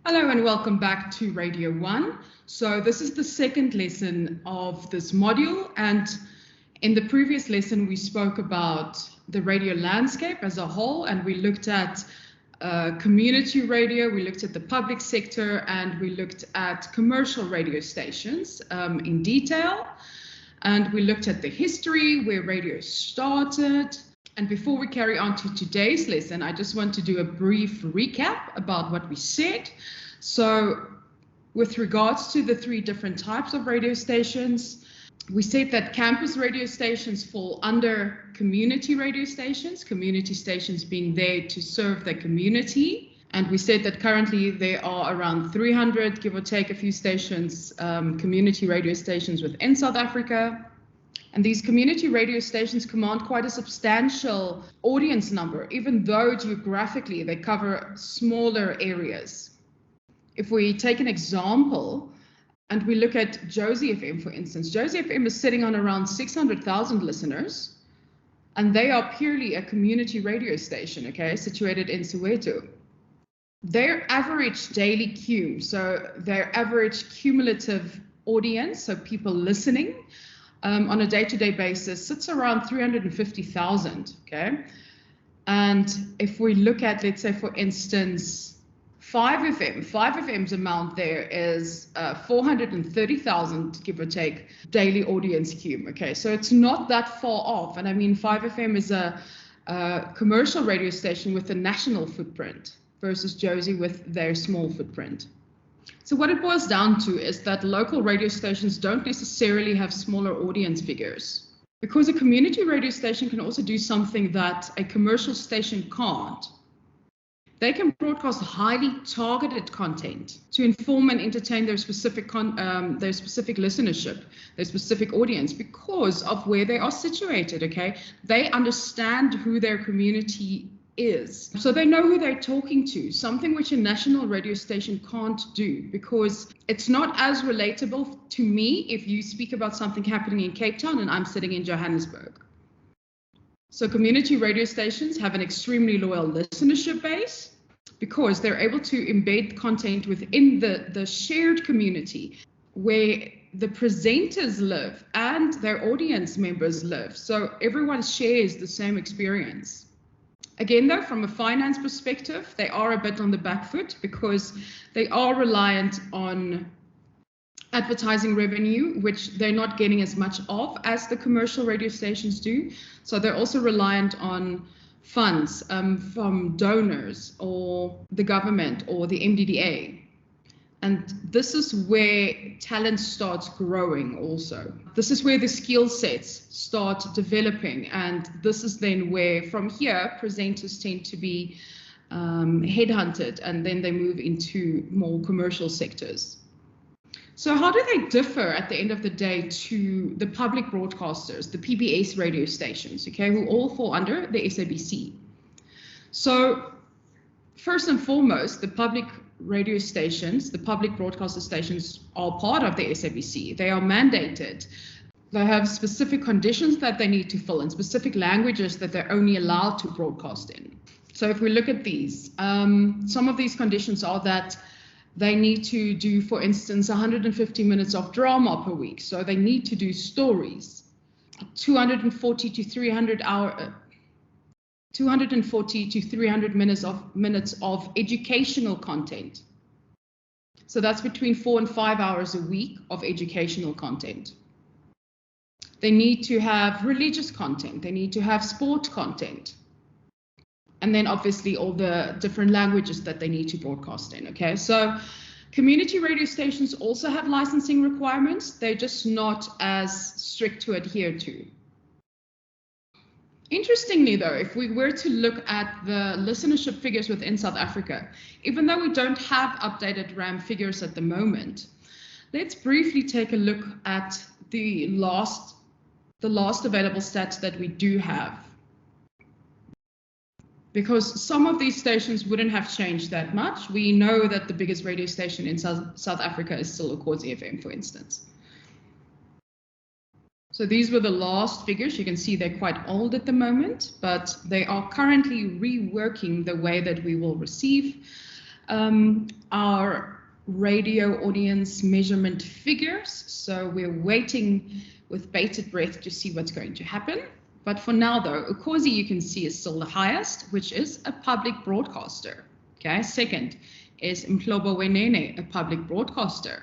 Hello and welcome back to Radio 1. So this is the second lesson of this module, and in the previous lesson we spoke about the radio landscape as a whole, and we looked at community radio, we looked at the public sector, and we looked at commercial radio stations in detail, and we looked at the history, where radio started. And before we carry on to today's lesson, I just want to do a brief recap about what we said. So with regards to the three different types of radio stations, we said that campus radio stations fall under community radio stations being there to serve the community. And we said that currently there are around 300, give or take a few stations, community radio stations within South Africa. And these community radio stations command quite a substantial audience number, even though geographically they cover smaller areas. If we take an example and we look at Jozi FM, for instance, Jozi FM is sitting on around 600,000 listeners, and they are purely a community radio station, okay, situated in Soweto. Their average daily QUM, so their average cumulative audience, so people listening, on a day-to-day basis sits around 350,000, okay? And if we look at, let's say, for instance, 5FM's amount there is 430,000, give or take, daily audience QUM, okay? So it's not that far off. And I mean, 5FM is a commercial radio station with a national footprint versus Jozi with their small footprint. So what it boils down to is that local radio stations don't necessarily have smaller audience figures, because a community radio station can also do something that a commercial station can't. They can broadcast highly targeted content to inform and entertain their specific listenership, their specific audience, because of where they are situated, okay? They understand who their community is. So they know who they're talking to, something which a national radio station can't do, because it's not as relatable to me if you speak about something happening in Cape Town and I'm sitting in Johannesburg. So community radio stations have an extremely loyal listenership base because they're able to embed content within the shared community where the presenters live and their audience members live. So everyone shares the same experience. Again, though, from a finance perspective, they are a bit on the back foot because they are reliant on advertising revenue, which they're not getting as much of as the commercial radio stations do. So they're also reliant on funds from donors or the government or the MDDA. And this is where talent starts growing also. This is where the skill sets start developing. And this is then where, from here, presenters tend to be headhunted, and then they move into more commercial sectors. So how do they differ at the end of the day to the public broadcasters, the PBS radio stations, okay, who all fall under the SABC? So first and foremost, the public radio stations, the public broadcaster stations, are part of the SABC. They are mandated. They have specific conditions that they need to fill in, specific languages that they're only allowed to broadcast in. So if we look at these, some of these conditions are that they need to do, for instance, 150 minutes of drama per week. So they need to do stories, 240 to 300 minutes of educational content. So that's between 4 and 5 hours a week of educational content. They need to have religious content. They need to have sport content. And then obviously all the different languages that they need to broadcast in, okay? So community radio stations also have licensing requirements. They're just not as strict to adhere to. Interestingly, though, if we were to look at the listenership figures within South Africa, even though we don't have updated RAM figures at the moment, let's briefly take a look at the last available stats that we do have. Because some of these stations wouldn't have changed that much. We know that the biggest radio station in South Africa is still Ukhozi FM, for instance. So these were the last figures. You can see they're quite old at the moment, but they are currently reworking the way that we will receive our radio audience measurement figures. So we're waiting with bated breath to see what's going to happen. But for now, though, Ukhozi, you can see, is still the highest, which is a public broadcaster. Okay, second is Mhlobo Wenene, a public broadcaster.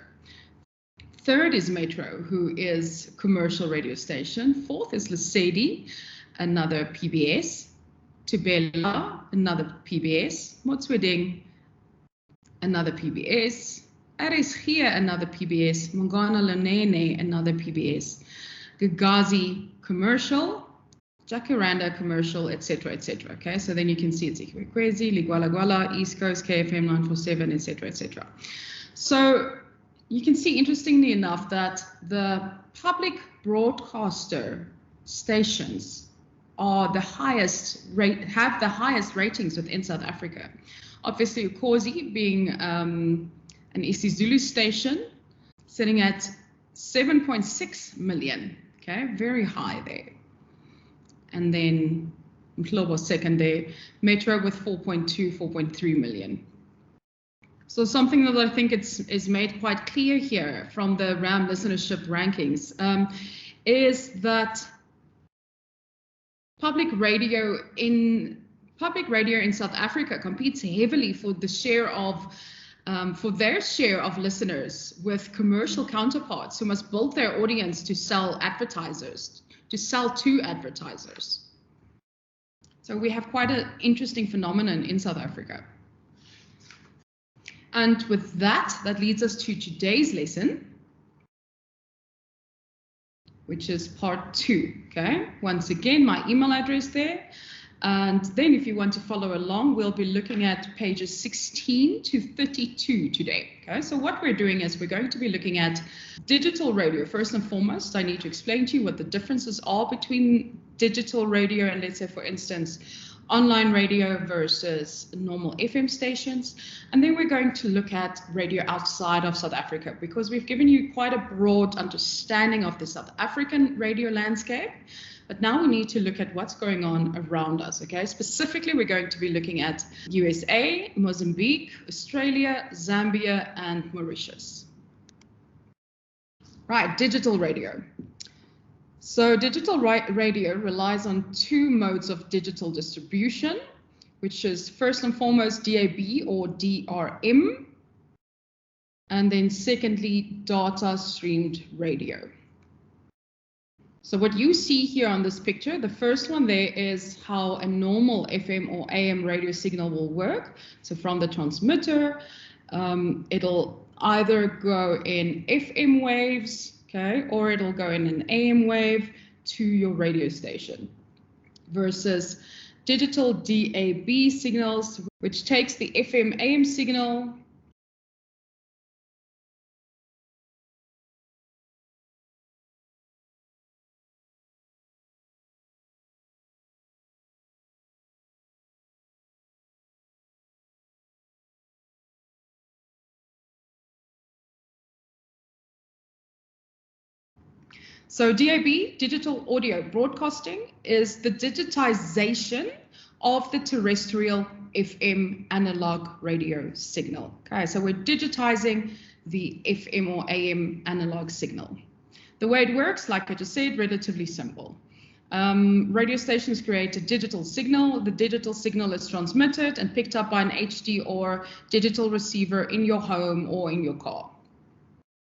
Third is Metro, who is commercial radio station. Fourth is Lesedi, another PBS. Tubela, another PBS. Motsweding, another PBS. RSG, another PBS. Mongana Lenene, another PBS. Gagazi, commercial. Jacaranda, commercial, etc., etc. Okay, so then you can see it's Ikwekwezi, Ligwala Gwala, East Coast, KFM 947, etc., etc. So you can see, interestingly enough, that the public broadcaster stations are the highest rate, have the highest ratings within South Africa. Obviously, Ukhozi being an isiZulu station, sitting at 7.6 million. Okay, very high there. And then Mhlobo second there, Metro with 4.2, 4.3 million. So something that I think is made quite clear here from the RAM listenership rankings is that public radio in South Africa competes heavily for the share of for their share of listeners with commercial counterparts who must build their audience to sell to advertisers. So we have quite an interesting phenomenon in South Africa. And with that leads us to today's lesson, which is part 2. Okay, once again, my email address there. And then if you want to follow along, we'll be looking at pages 16 to 32 today. Okay, so what we're doing is we're going to be looking at digital radio. First and foremost, I need to explain to you what the differences are between digital radio and, let's say, for instance, online radio versus normal FM stations. And then we're going to look at radio outside of South Africa, because we've given you quite a broad understanding of the South African radio landscape. But now we need to look at what's going on around us, okay? Specifically, we're going to be looking at USA, Mozambique, Australia, Zambia, and Mauritius. Right, digital radio. So digital radio relies on 2 modes of digital distribution, which is first and foremost DAB or DRM, and then secondly, data streamed radio. So what you see here on this picture, the first one there is how a normal FM or AM radio signal will work. So from the transmitter, it'll either go in FM waves, okay, or it'll go in an AM wave to your radio station, versus digital DAB signals, which takes the FM AM signal So DAB, digital audio broadcasting, is the digitization of the terrestrial FM analog radio signal. Okay, so we're digitizing the FM or AM analog signal. The way it works, like I just said, relatively simple. Radio stations create a digital signal. The digital signal is transmitted and picked up by an HD or digital receiver in your home or in your car.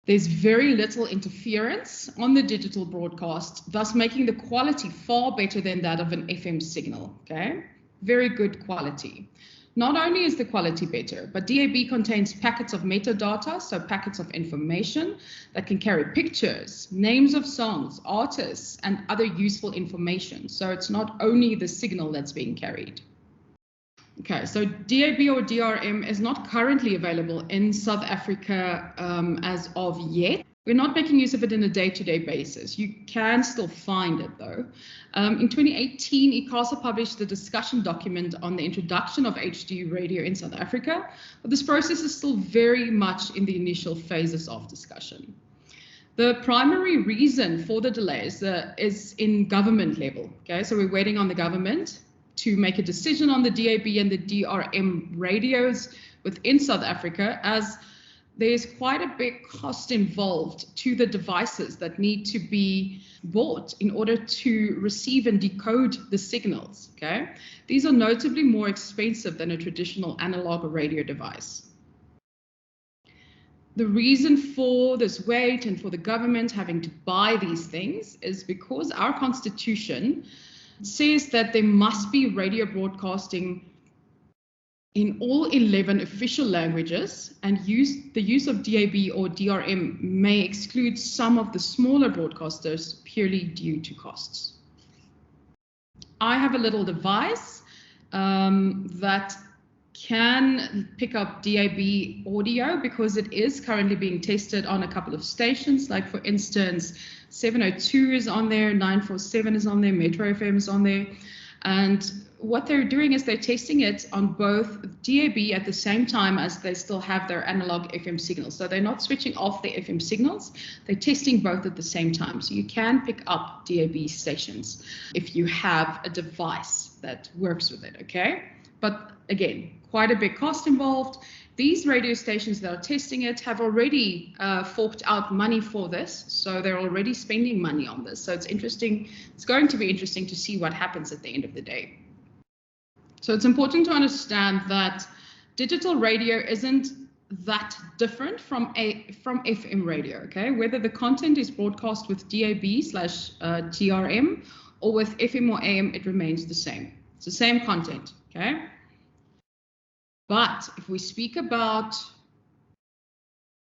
There's very little interference on the digital broadcast, thus making the quality far better than that of an FM signal, okay? Very good quality. Not only is the quality better, but DAB contains packets of metadata, so packets of information that can carry pictures, names of songs, artists, and other useful information. So it's not only the signal that's being carried. Okay, so DAB or DRM is not currently available in South Africa as of yet. We're not making use of it on a day-to-day basis. You can still find it though. In 2018, ICASA published the discussion document on the introduction of HD radio in South Africa, but this process is still very much in the initial phases of discussion. The primary reason for the delays is in government level. Okay, so we're waiting on the government to make a decision on the DAB and the DRM radios within South Africa, as there's quite a big cost involved to the devices that need to be bought in order to receive and decode the signals, okay? These are notably more expensive than a traditional analog or radio device. The reason for this wait and for the government having to buy these things is because our constitution says that there must be radio broadcasting in all 11 official languages, and the use of DAB or DRM may exclude some of the smaller broadcasters purely due to costs. I have a little device that can pick up DAB audio because it is currently being tested on a couple of stations. Like, for instance, 702 is on there, 947 is on there, Metro FM is on there. And what they're doing is they're testing it on both DAB at the same time as they still have their analog FM signals. So they're not switching off the FM signals, they're testing both at the same time. So you can pick up DAB stations if you have a device that works with it, okay? But again, quite a big cost involved. These radio stations that are testing it have already forked out money for this, so they're already spending money on this. So it's interesting. It's going to be interesting to see what happens at the end of the day. So it's important to understand that digital radio isn't that different from FM radio, okay? Whether the content is broadcast with DAB/DRM or with FM or AM, it remains the same. It's the same content, okay? But if we speak about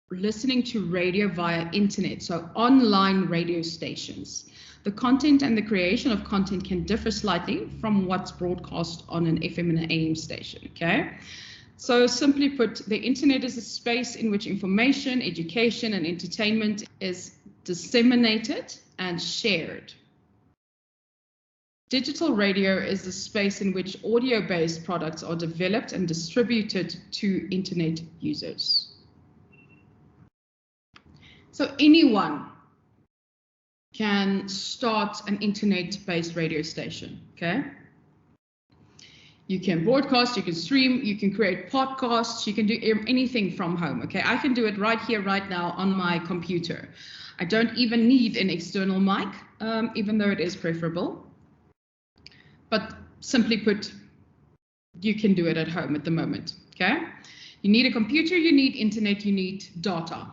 listening to radio via internet, so online radio stations, the content and the creation of content can differ slightly from what's broadcast on an FM and an AM station, okay? So simply put, the internet is a space in which information, education, and entertainment is disseminated and shared. Digital radio is a space in which audio-based products are developed and distributed to internet users. So anyone can start an internet-based radio station, okay? You can broadcast, you can stream, you can create podcasts, you can do anything from home, okay? I can do it right here, right now on my computer. I don't even need an external mic, even though it is preferable. But simply put, you can do it at home at the moment, okay? You need a computer, you need internet, you need data.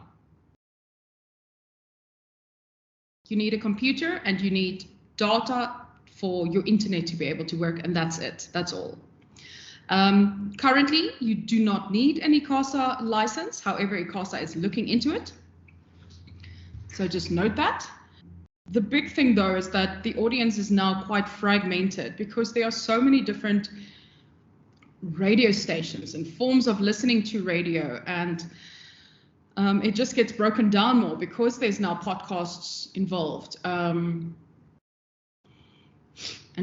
You need a computer and you need data for your internet to be able to work, and that's it, that's all. Currently, you do not need any ICASA license. However, ICASA is looking into it. So just note that. The big thing, though, is that the audience is now quite fragmented because there are so many different radio stations and forms of listening to radio, and it just gets broken down more because there's now podcasts involved and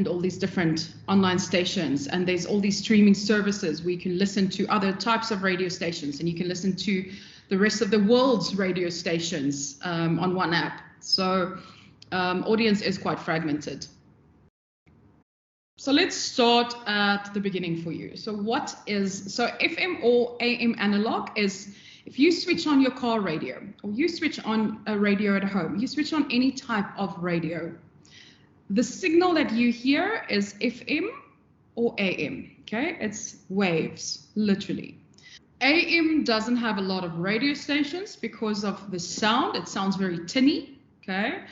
all these different online stations, and there's all these streaming services where you can listen to other types of radio stations, and you can listen to the rest of the world's radio stations on one app. So audience is quite fragmented. So let's start at the beginning for you. So FM or AM analog is if you switch on your car radio, or you switch on a radio at home, you switch on any type of radio, the signal that you hear is FM or AM, okay? It's waves, literally. AM doesn't have a lot of radio stations because of the sound. It sounds very tinny, okay?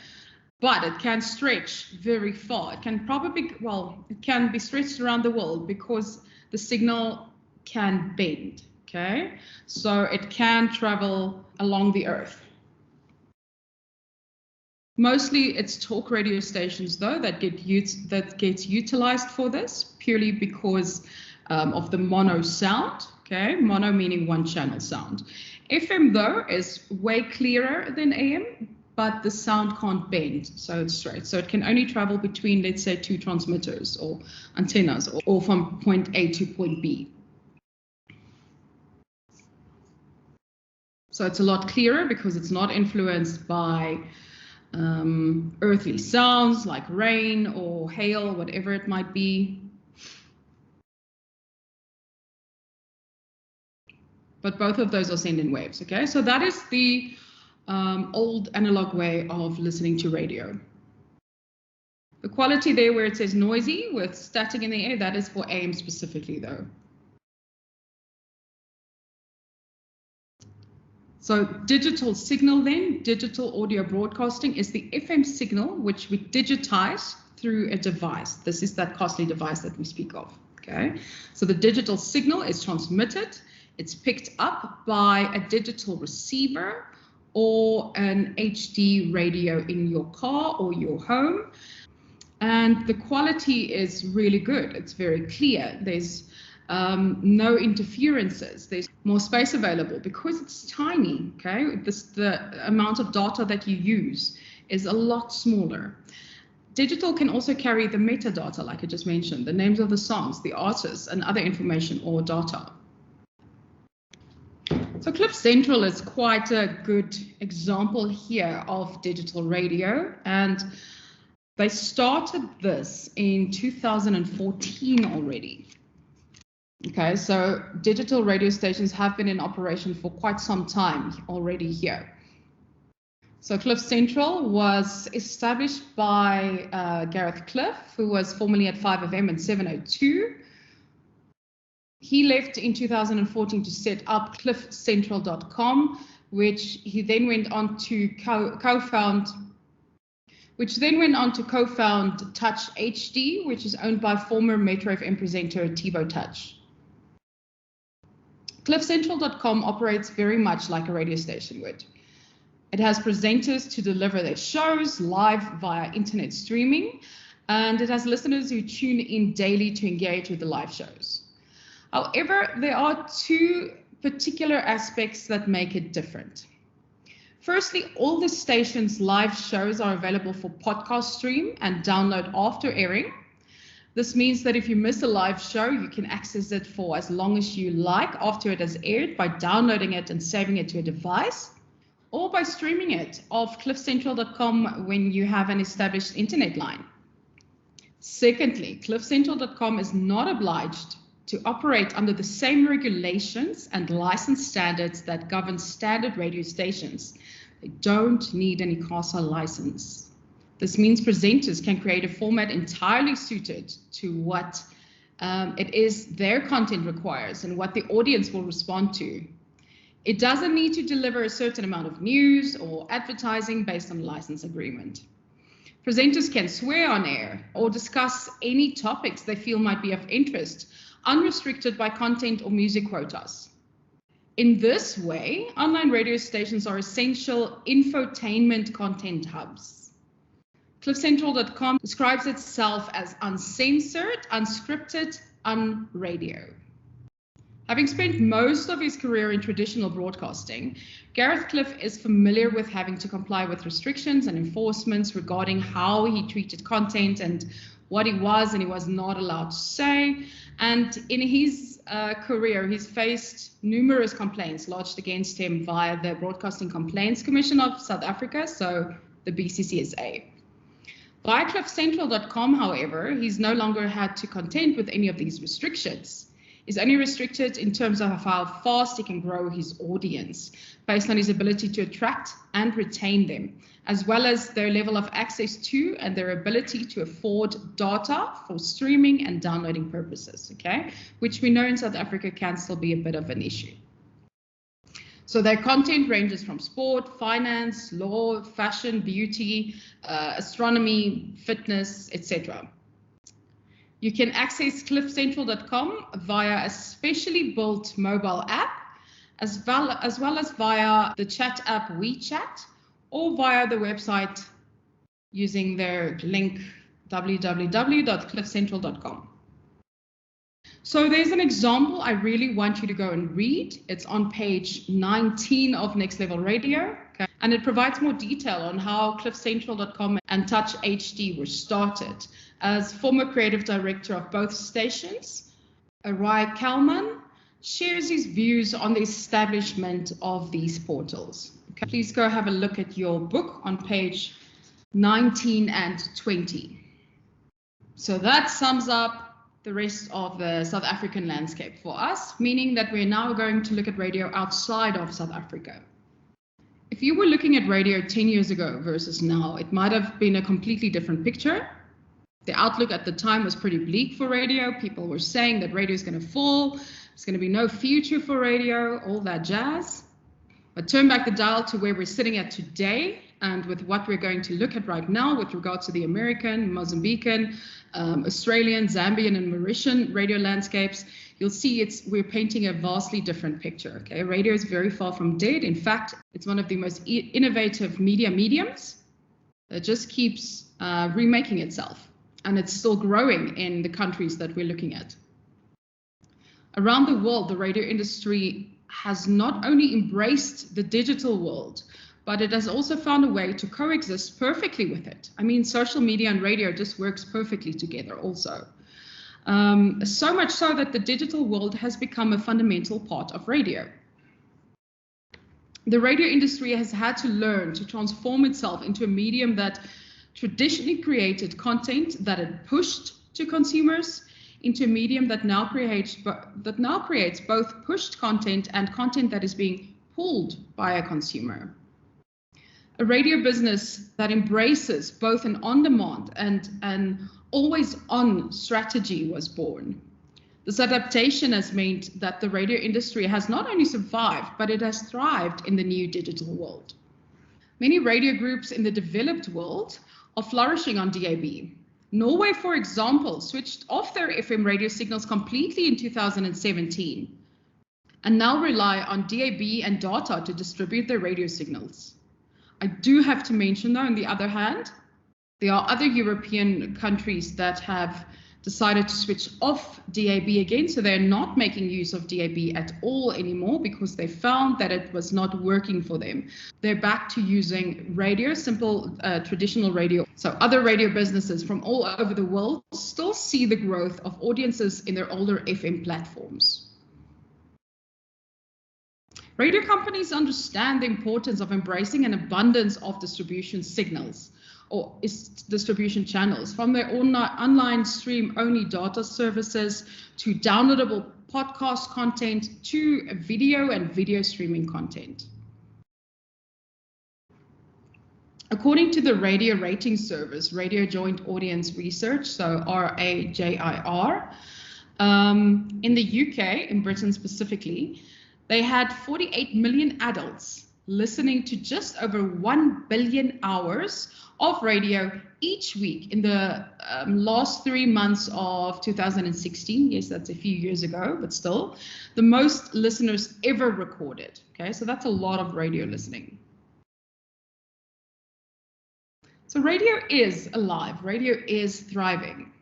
But it can stretch very far. It can it can be stretched around the world because the signal can bend, okay? So it can travel along the earth. Mostly it's talk radio stations, though, that gets utilized for this purely because of the mono sound, okay? Mono meaning one channel sound. FM, though, is way clearer than AM, but the sound can't bend, so it's straight. So it can only travel between, let's say, two transmitters or antennas, or from point A to point B. So it's a lot clearer because it's not influenced by earthly sounds like rain or hail, whatever it might be. but both of those are sent in waves. Okay, so that is the old analog way of listening to radio. The quality there where it says noisy with static in the air, that is for AM specifically though. So digital signal then, digital audio broadcasting is the FM signal which we digitize through a device. This is that costly device that we speak of. Okay, so the digital signal is transmitted. It's picked up by a digital receiver or an HD radio in your car or your home. And the quality is really good. It's very clear. There's no interferences. There's more space available because it's tiny. Okay, the amount of data that you use is a lot smaller. Digital can also carry the metadata, like I just mentioned, the names of the songs, the artists, and other information or data. So Cliff Central is quite a good example here of digital radio, and they started this in 2014 already. Okay, so digital radio stations have been in operation for quite some time already here. So Cliff Central was established by Gareth Cliff, who was formerly at 5FM and 702. He left in 2014 to set up cliffcentral.com, which he then went on to co-found Touch HD, which is owned by former Metro FM presenter Thibaut Touch. Cliffcentral.com operates very much like a radio station would. It has presenters to deliver their shows live via internet streaming, and it has listeners who tune in daily to engage with the live shows. However, there are two particular aspects that make it different. Firstly, all the station's live shows are available for podcast stream and download after airing. This means that if you miss a live show, you can access it for as long as you like after it has aired by downloading it and saving it to a device, or by streaming it off cliffcentral.com when you have an established internet line. Secondly, cliffcentral.com is not obliged to operate under the same regulations and license standards that govern standard radio stations. They don't need any CASA license. This means presenters can create a format entirely suited to what it is their content requires and what the audience will respond to. It doesn't need to deliver a certain amount of news or advertising based on a license agreement. Presenters can swear on air or discuss any topics they feel might be of interest, unrestricted by content or music quotas. In this way, online radio stations are essential infotainment content hubs. CliffCentral.com describes itself as uncensored, unscripted, unradio. Having spent most of his career in traditional broadcasting, Gareth Cliff is familiar with having to comply with restrictions and enforcements regarding how he treated content and what he was and he was not allowed to say. And in his career, he's faced numerous complaints lodged against him via the Broadcasting Complaints Commission of South Africa, so the BCCSA. Via CliffCentral.com, however, he's no longer had to contend with any of these restrictions. Is only restricted in terms of how fast he can grow his audience based on his ability to attract and retain them, as well as their level of access to and their ability to afford data for streaming and downloading purposes, okay? Which we know in South Africa can still be a bit of an issue. So their content ranges from sport, finance, law, fashion, beauty, astronomy, fitness, etc. You can access cliffcentral.com via a specially built mobile app, as well as via the chat app WeChat, or via the website using their link www.cliffcentral.com. So there's an example I really want you to go and read. It's on page 19 of Next Level Radio, okay? And it provides more detail on how cliffcentral.com and Touch HD were started. As former creative director of both stations, Arai Kalman shares his views on the establishment of these portals. Okay? Please go have a look at your book on page 19 and 20. So that sums up the rest of the South African landscape for us, meaning that we're now going to look at radio outside of South Africa. If you were looking at radio 10 years ago versus now, it might have been a completely different picture. The outlook at the time was pretty bleak for radio. People were saying that radio is going to fall, there's going to be no future for radio, all that jazz. But turn back the dial to where we're sitting at today, and with what we're going to look at right now with regards to the American, Mozambican, Australian, Zambian, and Mauritian radio landscapes, you'll see we're painting a vastly different picture. Okay, radio is very far from dead. In fact, it's one of the most innovative media mediums that just keeps remaking itself, and it's still growing in the countries that we're looking at. Around the world, the radio industry has not only embraced the digital world, but it has also found a way to coexist perfectly with it. I mean, social media and radio just works perfectly together also. So much so that the digital world has become a fundamental part of radio. The radio industry has had to learn to transform itself into a medium that traditionally created content that it pushed to consumers into a medium that now creates both pushed content and content that is being pulled by a consumer. A radio business that embraces both an on-demand and an always-on strategy was born. This adaptation has meant that the radio industry has not only survived, but it has thrived in the new digital world. Many radio groups in the developed world are flourishing on DAB. Norway, for example, switched off their FM radio signals completely in 2017 and now rely on DAB and data to distribute their radio signals. I do have to mention, though, on the other hand, there are other European countries that have decided to switch off DAB again, so they're not making use of DAB at all anymore because they found that it was not working for them. They're back to using radio, simple traditional radio. So other radio businesses from all over the world still see the growth of audiences in their older FM platforms. Radio companies understand the importance of embracing an abundance of distribution signals or distribution channels, from their online stream-only data services to downloadable podcast content to video and video streaming content. According to the radio rating service, Radio Joint Audience Research, so RAJIR, in the UK, in Britain specifically, they had 48 million adults listening to just over 1 billion hours of radio each week in the last 3 months of 2016. Yes, that's a few years ago, but still the most listeners ever recorded. Okay, so that's a lot of radio listening. So radio is alive, radio is thriving.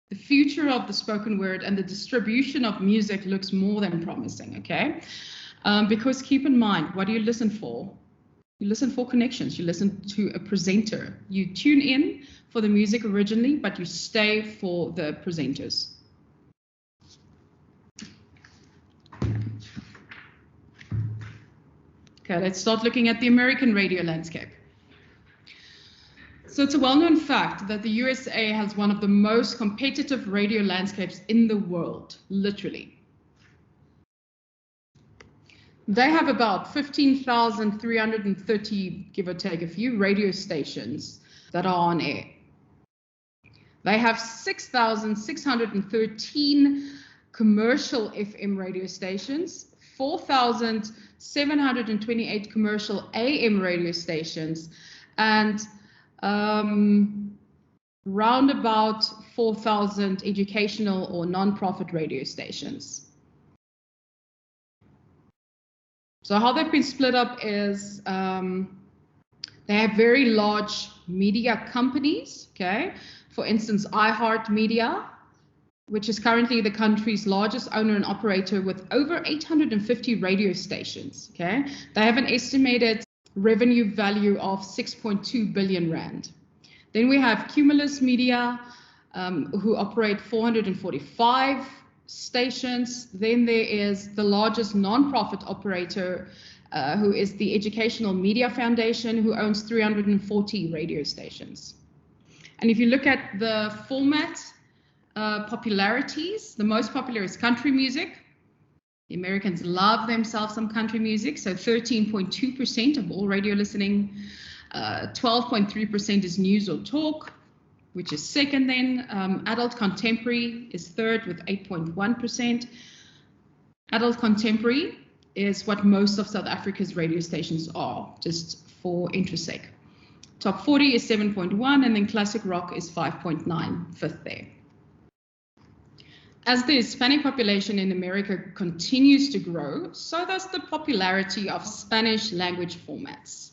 The future of the spoken word and the distribution of music looks more than promising, okay? Because keep in mind, what do you listen for? You listen for connections, you listen to a presenter. You tune in for the music originally, but you stay for the presenters. Okay, let's start looking at the American radio landscape. So it's a well-known fact that the USA has one of the most competitive radio landscapes in the world, literally. They have about 15,330, give or take a few, radio stations that are on air. They have 6,613 commercial FM radio stations, 4,728 commercial AM radio stations, and round about 4,000 educational or non-profit radio stations. So how they've been split up is they have very large media companies, okay? For instance, iHeartMedia, which is currently the country's largest owner and operator with over 850 radio stations, okay? They have an estimated revenue value of 6.2 billion rand. Then we have Cumulus Media, who operate 445 stations. Then there is the largest non-profit operator, who is the Educational Media Foundation, who owns 340 radio stations. And if you look at the format popularities. The most popular is country music. The Americans love themselves some country music, so 13.2% of all radio listening. 12.3% is news or talk, which is second then. Adult contemporary is third with 8.1%. Adult contemporary is what most of South Africa's radio stations are, just for interest sake. Top 40 is 7.1, and then classic rock is 5.9, fifth there. As the Hispanic population in America continues to grow, so does the popularity of Spanish language formats.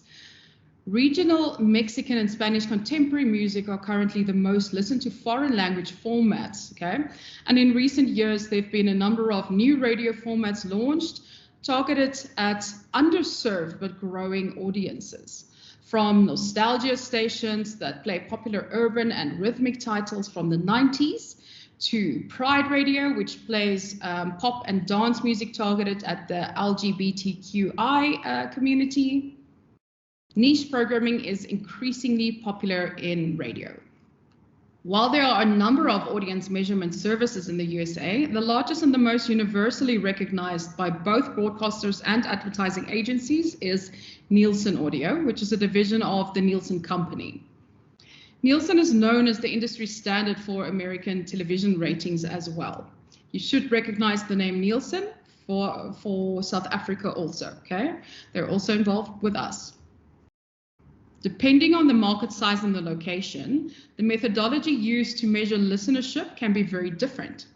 Regional Mexican and Spanish contemporary music are currently the most listened to foreign language formats, okay? And in recent years, there have been a number of new radio formats launched, targeted at underserved but growing audiences. From nostalgia stations that play popular urban and rhythmic titles from the 90s, to Pride Radio, which plays pop and dance music targeted at the LGBTQI community. Niche programming is increasingly popular in radio. While there are a number of audience measurement services in the USA, the largest and the most universally recognized by both broadcasters and advertising agencies is Nielsen Audio, which is a division of the Nielsen Company. Nielsen is known as the industry standard for American television ratings as well. You should recognize the name Nielsen for South Africa also, okay? They're also involved with us. Depending on the market size and the location, the methodology used to measure listenership can be very different.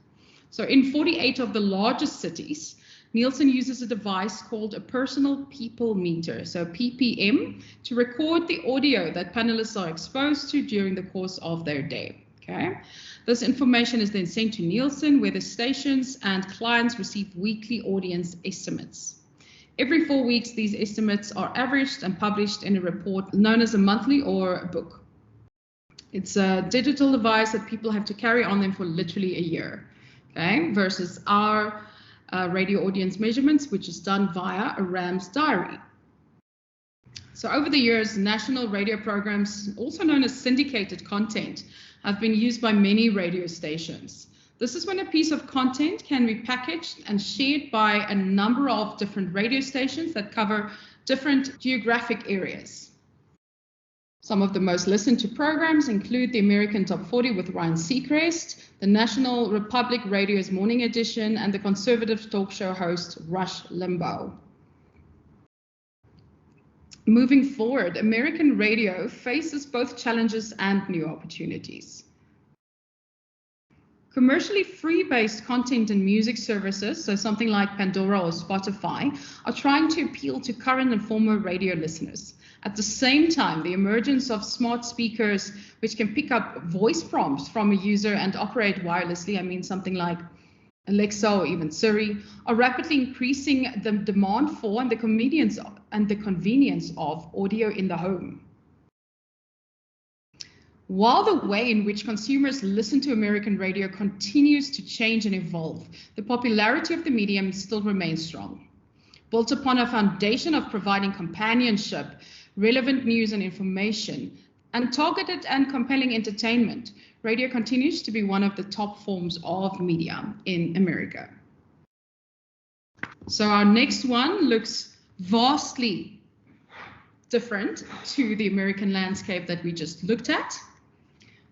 So in 48 of the largest cities, Nielsen uses a device called a personal people meter, so PPM, to record the audio that panelists are exposed to during the course of their day. Okay, this information is then sent to Nielsen, where the stations and clients receive weekly audience estimates. Every 4 weeks, these estimates are averaged and published in a report known as a monthly or a book. It's a digital device that people have to carry on them for literally a year, okay, versus our radio audience measurements, which is done via a Rams diary. So over the years, national radio programs, also known as syndicated content, have been used by many radio stations. This is when a piece of content can be packaged and shared by a number of different radio stations that cover different geographic areas. Some of the most listened to programs include the American Top 40 with Ryan Seacrest, the National Republic Radio's Morning Edition, and the conservative talk show host Rush Limbaugh. Moving forward, American radio faces both challenges and new opportunities. Commercially free-based content and music services, so something like Pandora or Spotify, are trying to appeal to current and former radio listeners. At the same time, the emergence of smart speakers, which can pick up voice prompts from a user and operate wirelessly, I mean something like Alexa or even Siri, are rapidly increasing the demand for and the convenience of audio in the home. While the way in which consumers listen to American radio continues to change and evolve, the popularity of the medium still remains strong. Built upon a foundation of providing companionship, relevant news and information, and targeted and compelling entertainment, radio continues to be one of the top forms of media in America. So our next one looks vastly different to the American landscape that we just looked at.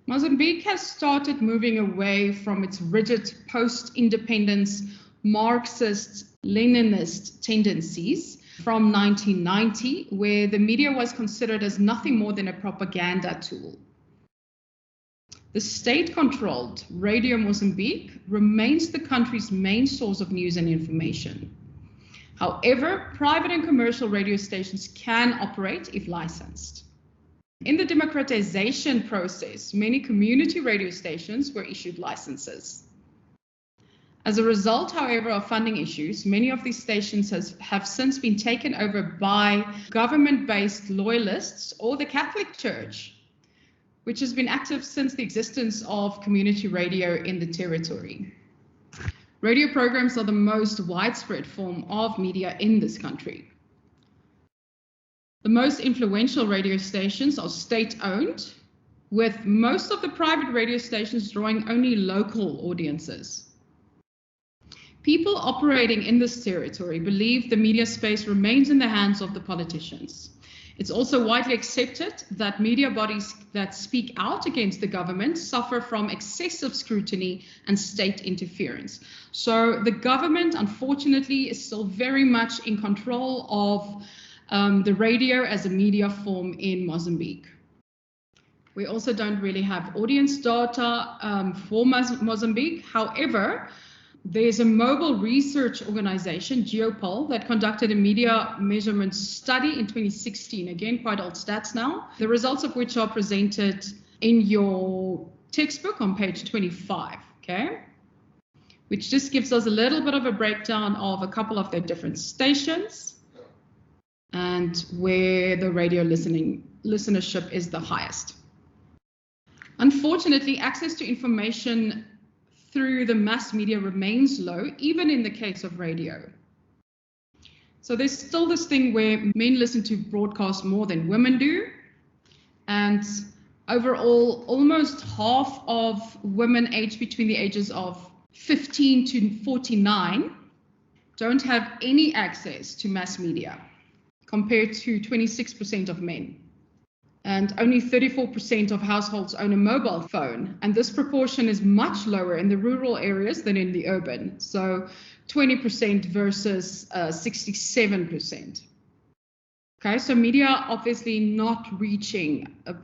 Mozambique has started moving away from its rigid post-independence Marxist, Leninist tendencies from 1990, where the media was considered as nothing more than a propaganda tool. The state-controlled Radio Mozambique remains the country's main source of news and information. However, private and commercial radio stations can operate if licensed. In the democratization process, many community radio stations were issued licenses. As a result, however, of funding issues, many of these stations have since been taken over by government-based loyalists or the Catholic Church, which has been active since the existence of community radio in the territory. Radio programs are the most widespread form of media in this country. The most influential radio stations are state-owned, with most of the private radio stations drawing only local audiences. People operating in this territory believe the media space remains in the hands of the politicians. It's also widely accepted that media bodies that speak out against the government suffer from excessive scrutiny and state interference. So the government, unfortunately, is still very much in control of the radio as a media form in Mozambique. We also don't really have audience data for Mozambique. However, there's a mobile research organization, Geopol, that conducted a media measurement study in 2016. Again, quite old stats now. The results of which are presented in your textbook on page 25, okay? Which just gives us a little bit of a breakdown of a couple of their different stations and where the radio listenership is the highest. Unfortunately, access to information through the mass media remains low, even in the case of radio. So there's still this thing where men listen to broadcasts more than women do. And overall, almost half of women aged between the ages of 15 to 49 don't have any access to mass media, compared to 26% of men. And only 34% of households own a mobile phone. And this proportion is much lower in the rural areas than in the urban. So 20% versus 67%. Okay, so media obviously not reaching a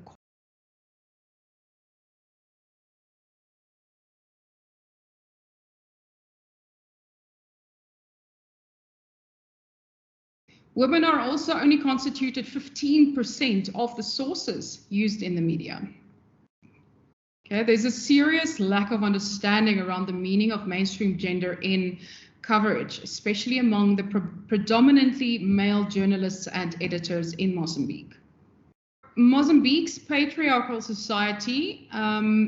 Women are also only constituted 15% of the sources used in the media. Okay, there's a serious lack of understanding around the meaning of mainstream gender in coverage, especially among the predominantly male journalists and editors in Mozambique. Mozambique's patriarchal society,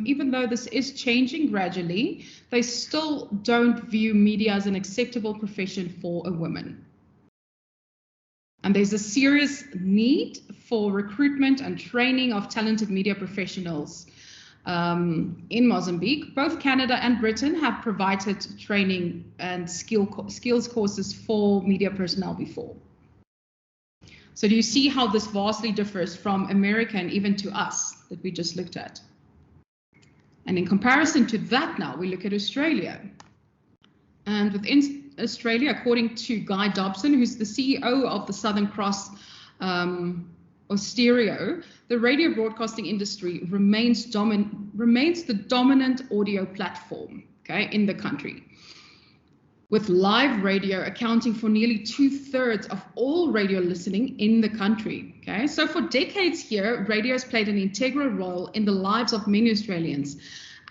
even though this is changing gradually, they still don't view media as an acceptable profession for a woman. And there's a serious need for recruitment and training of talented media professionals in Mozambique. Both Canada and Britain have provided training and skills courses for media personnel before. So do you see how this vastly differs from America and even to us that we just looked at? And in comparison to that now, we look at Australia. And within Australia, according to Guy Dobson, who's the CEO of the Southern Cross Austereo, the radio broadcasting industry remains the dominant audio platform, okay, in the country, with live radio accounting for nearly 2/3 of all radio listening in the country. Okay, so for decades here, radio has played an integral role in the lives of many Australians.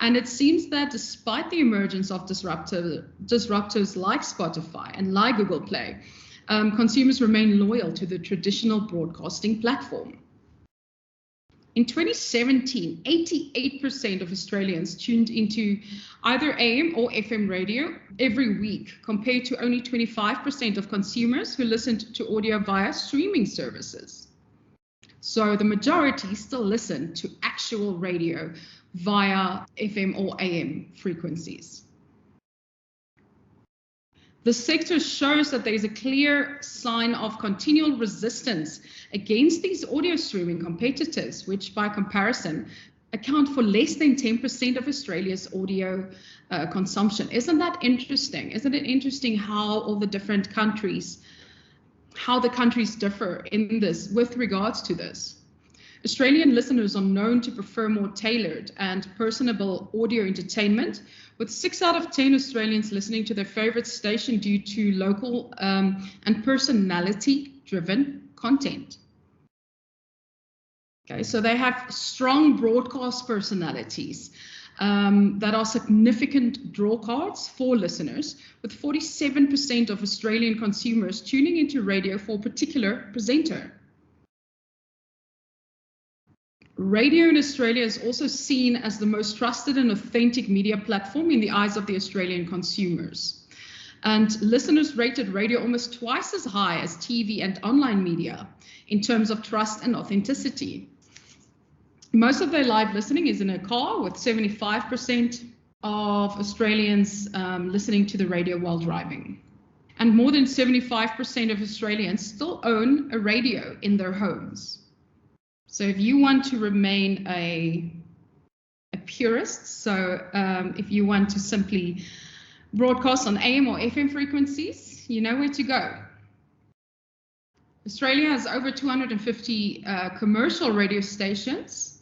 And it seems that despite the emergence of disruptors like Spotify and like Google Play, consumers remain loyal to the traditional broadcasting platform. In 2017, 88% of Australians tuned into either AM or FM radio every week, compared to only 25% of consumers who listened to audio via streaming services. So the majority still listen to actual radio via FM or AM frequencies. The sector shows that there is a clear sign of continual resistance against these audio streaming competitors, which by comparison account for less than 10% of Australia's audio consumption. Isn't that interesting? Isn't it interesting how all the different countries, how the countries differ in this with regards to this? Australian listeners are known to prefer more tailored and personable audio entertainment, with 6 out of 10 Australians listening to their favorite station due to local and personality-driven content. Okay, so they have strong broadcast personalities that are significant draw cards for listeners, with 47% of Australian consumers tuning into radio for a particular presenter. Radio in Australia is also seen as the most trusted and authentic media platform in the eyes of the Australian consumers. And listeners rated radio almost twice as high as TV and online media in terms of trust and authenticity. Most of their live listening is in a car, with 75% of Australians listening to the radio while driving. And more than 75% of Australians still own a radio in their homes. So if you want to remain a purist, so if you want to simply broadcast on AM or FM frequencies, you know where to go. Australia has over 250 commercial radio stations.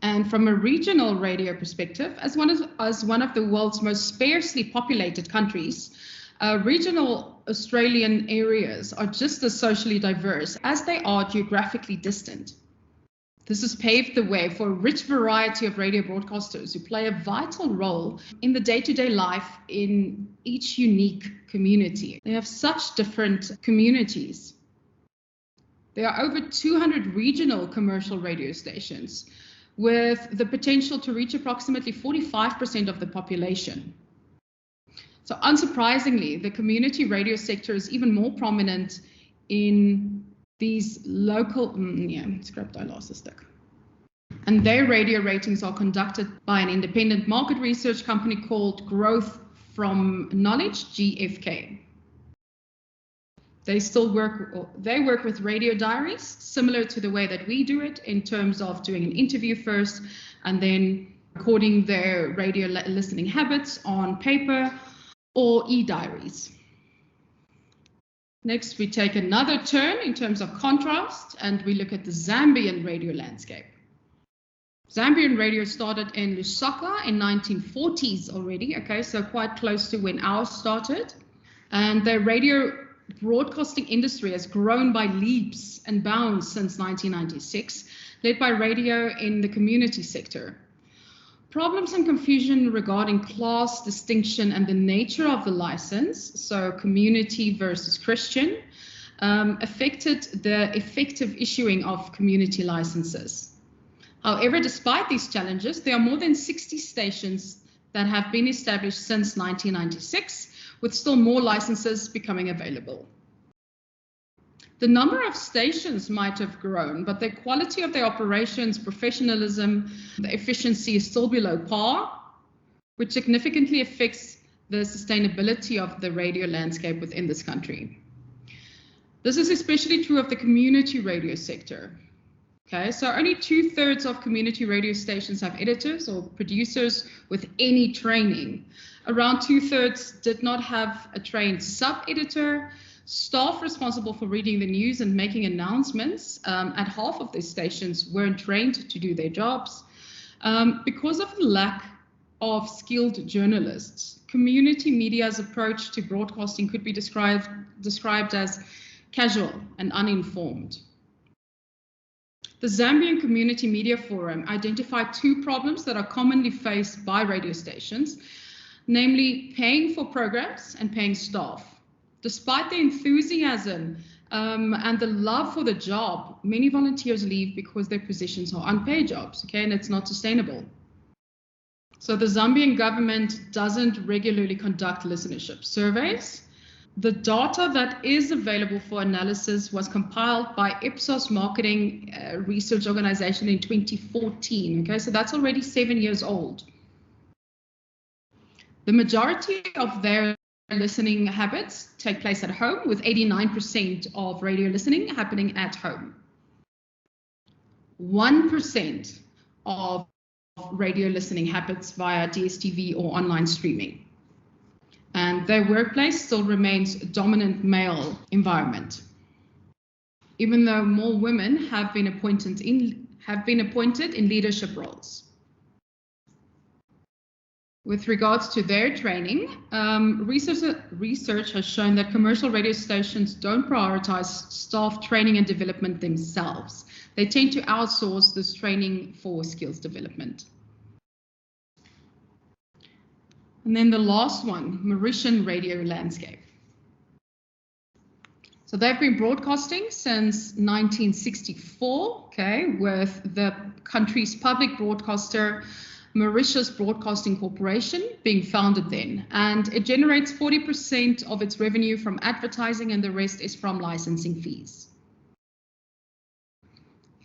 And from a regional radio perspective, as one of the world's most sparsely populated countries, regional Australian areas are just as socially diverse as they are geographically distant. This has paved the way for a rich variety of radio broadcasters who play a vital role in the day-to-day life in each unique community. They have such different communities. There are over 200 regional commercial radio stations with the potential to reach approximately 45% of the population. So unsurprisingly, the community radio sector is even more prominent in these local, I lost the stick. And their radio ratings are conducted by an independent market research company called Growth from Knowledge, GfK. They work with radio diaries, similar to the way that we do it, in terms of doing an interview first and then recording their radio listening habits on paper or e-diaries. Next, we take another turn in terms of contrast, and we look at the Zambian radio landscape. Zambian radio started in Lusaka in 1940s already, okay, so quite close to when ours started. And their radio broadcasting industry has grown by leaps and bounds since 1996, led by radio in the community sector. Problems and confusion regarding class distinction and the nature of the license, so community versus Christian, affected the effective issuing of community licenses. However, despite these challenges, there are more than 60 stations that have been established since 1996, with still more licenses becoming available. The number of stations might have grown, but the quality of their operations, professionalism, the efficiency is still below par, which significantly affects the sustainability of the radio landscape within this country. This is especially true of the community radio sector. Okay, so only 2/3 of community radio stations have editors or producers with any training. Around 2/3 did not have a trained sub-editor. Staff responsible for reading the news and making announcements at half of these stations weren't trained to do their jobs. Because of the lack of skilled journalists, community media's approach to broadcasting could be described as casual and uninformed. The Zambian Community Media Forum identified two problems that are commonly faced by radio stations, namely paying for programs and paying staff. Despite the enthusiasm and the love for the job, many volunteers leave because their positions are unpaid jobs, okay, and it's not sustainable. So the Zambian government doesn't regularly conduct listenership surveys. The data that is available for analysis was compiled by Ipsos Marketing Research Organization in 2014, okay, so that's already 7 years old. The majority of their listening habits take place at home, with 89% of radio listening happening at home. 1% of radio listening happens via DSTV or online streaming. And their workplace still remains a dominant male environment, even though more women have been appointed in leadership roles. With regards to their training, research has shown that commercial radio stations don't prioritize staff training and development themselves. They tend to outsource this training for skills development. And then the last one, Mauritian radio landscape. So they've been broadcasting since 1964, okay, with the country's public broadcaster, Mauritius Broadcasting Corporation, being founded then. And it generates 40% of its revenue from advertising, and the rest is from licensing fees.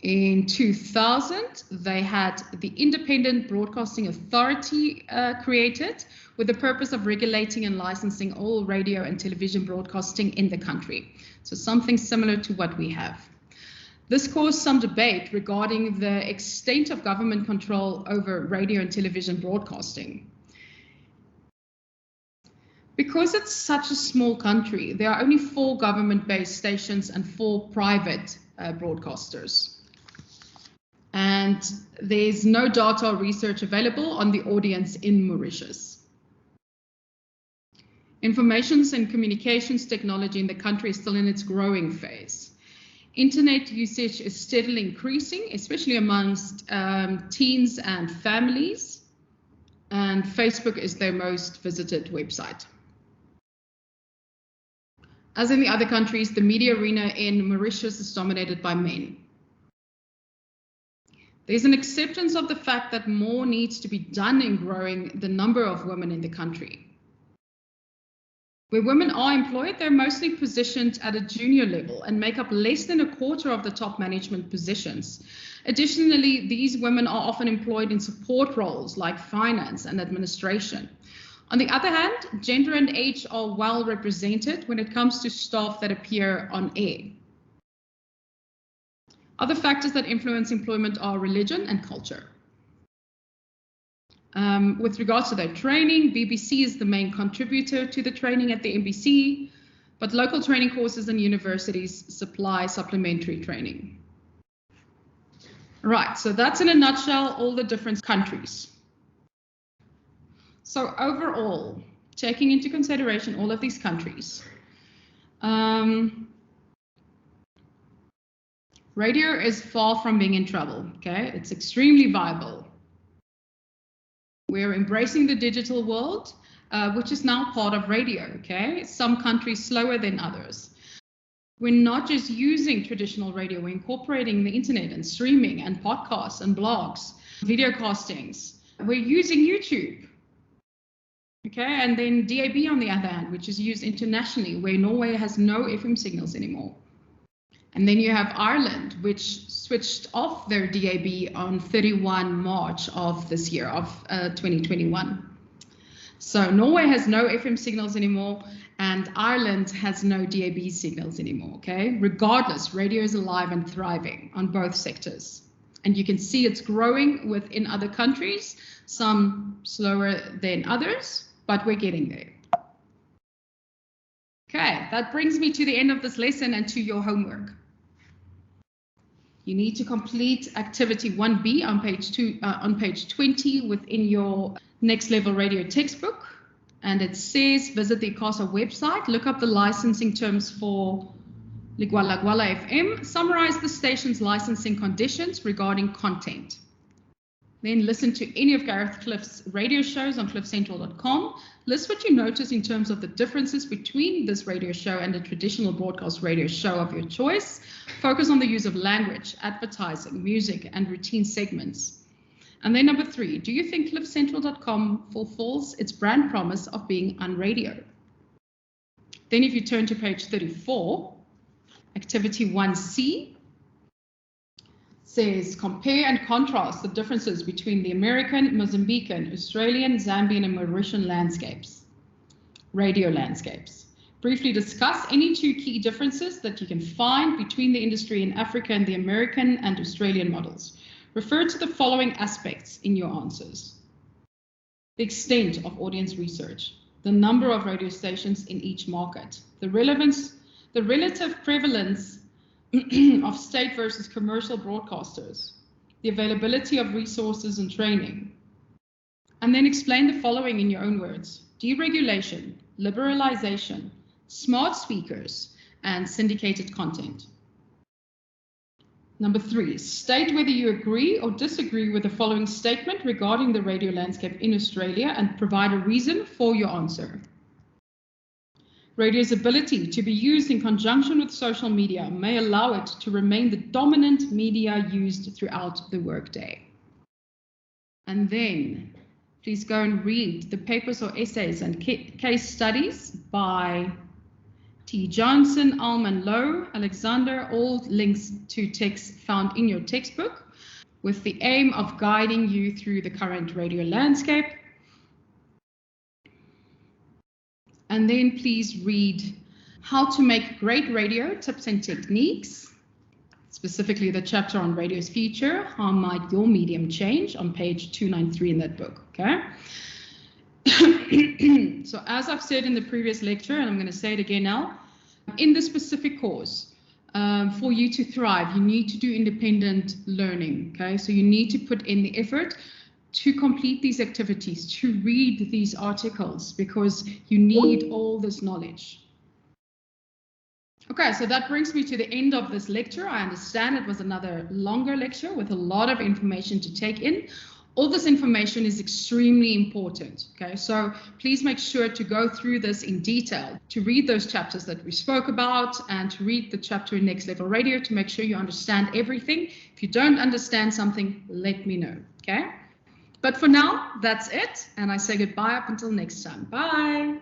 In 2000, they had the Independent Broadcasting Authority created with the purpose of regulating and licensing all radio and television broadcasting in the country. So something similar to what we have. This caused some debate regarding the extent of government control over radio and television broadcasting. Because it's such a small country, there are only 4 government-based stations and 4 private broadcasters. And there's no data or research available on the audience in Mauritius. Information and communications technology in the country is still in its growing phase. Internet usage is steadily increasing, especially amongst teens and families. And Facebook is their most visited website. As in the other countries, the media arena in Mauritius is dominated by men. There's an acceptance of the fact that more needs to be done in growing the number of women in the country. Where women are employed, they're mostly positioned at a junior level and make up less than a quarter of the top management positions. Additionally, these women are often employed in support roles like finance and administration. On the other hand, gender and age are well represented when it comes to staff that appear on air. Other factors that influence employment are religion and culture. With regards to their training, BBC is the main contributor to the training at the MBC, but local training courses and universities supply supplementary training. Right, so that's in a nutshell all the different countries. So overall, taking into consideration all of these countries, radio is far from being in trouble, okay? It's extremely viable. We're embracing the digital world, which is now part of radio, okay? Some countries slower than others. We're not just using traditional radio, we're incorporating the internet and streaming and podcasts and blogs, video castings. We're using YouTube, okay? And then DAB on the other hand, which is used internationally, where Norway has no FM signals anymore. And then you have Ireland, which switched off their DAB on 31 March of this year, of 2021. So Norway has no FM signals anymore, and Ireland has no DAB signals anymore, okay? Regardless, radio is alive and thriving on both sectors. And you can see it's growing within other countries, some slower than others, but we're getting there. Okay, that brings me to the end of this lesson and to your homework. You need to complete activity 1B on page 20 within your Next Level Radio textbook. And it says, visit the ICASA website, look up the licensing terms for Ligwala Gwala FM, summarize the station's licensing conditions regarding content. Then listen to any of Gareth Cliff's radio shows on cliffcentral.com. List what you notice in terms of the differences between this radio show and a traditional broadcast radio show of your choice. Focus on the use of language, advertising, music, and routine segments. And then number 3, do you think cliffcentral.com fulfills its brand promise of being on radio? Then if you turn to page 34, activity 1C, says compare and contrast the differences between the American, Mozambican, Australian, Zambian, and Mauritian landscapes, radio landscapes. Briefly discuss any 2 key differences that you can find between the industry in Africa and the American and Australian models. Refer to the following aspects in your answers: the extent of audience research, the number of radio stations in each market, the relative prevalence of state versus commercial broadcasters, the availability of resources and training. And then explain the following in your own words: deregulation, liberalization, smart speakers, and syndicated content. Number 3, state whether you agree or disagree with the following statement regarding the radio landscape in Australia and provide a reason for your answer. Radio's ability to be used in conjunction with social media may allow it to remain the dominant media used throughout the workday. And then please go and read the papers or essays and case studies by T. Johnson, Alman Lowe, Alexander, all links to texts found in your textbook, with the aim of guiding you through the current radio landscape. And then please read How to Make Great Radio, Tips and Techniques, specifically the chapter on radio's future, How Might Your Medium Change, on page 293 in that book, okay? So as I've said in the previous lecture, and I'm going to say it again now, in this specific course, for you to thrive, you need to do independent learning, okay? So you need to put in the effort to complete these activities, to read these articles, because you need all this knowledge. Okay, so that brings me to the end of this lecture. I understand it was another longer lecture with a lot of information to take in. All this information is extremely important, okay? So please make sure to go through this in detail, to read those chapters that we spoke about, and to read the chapter in Next Level Radio to make sure you understand everything. If you don't understand something, let me know, okay? But for now, that's it, and I say goodbye up until next time. Bye.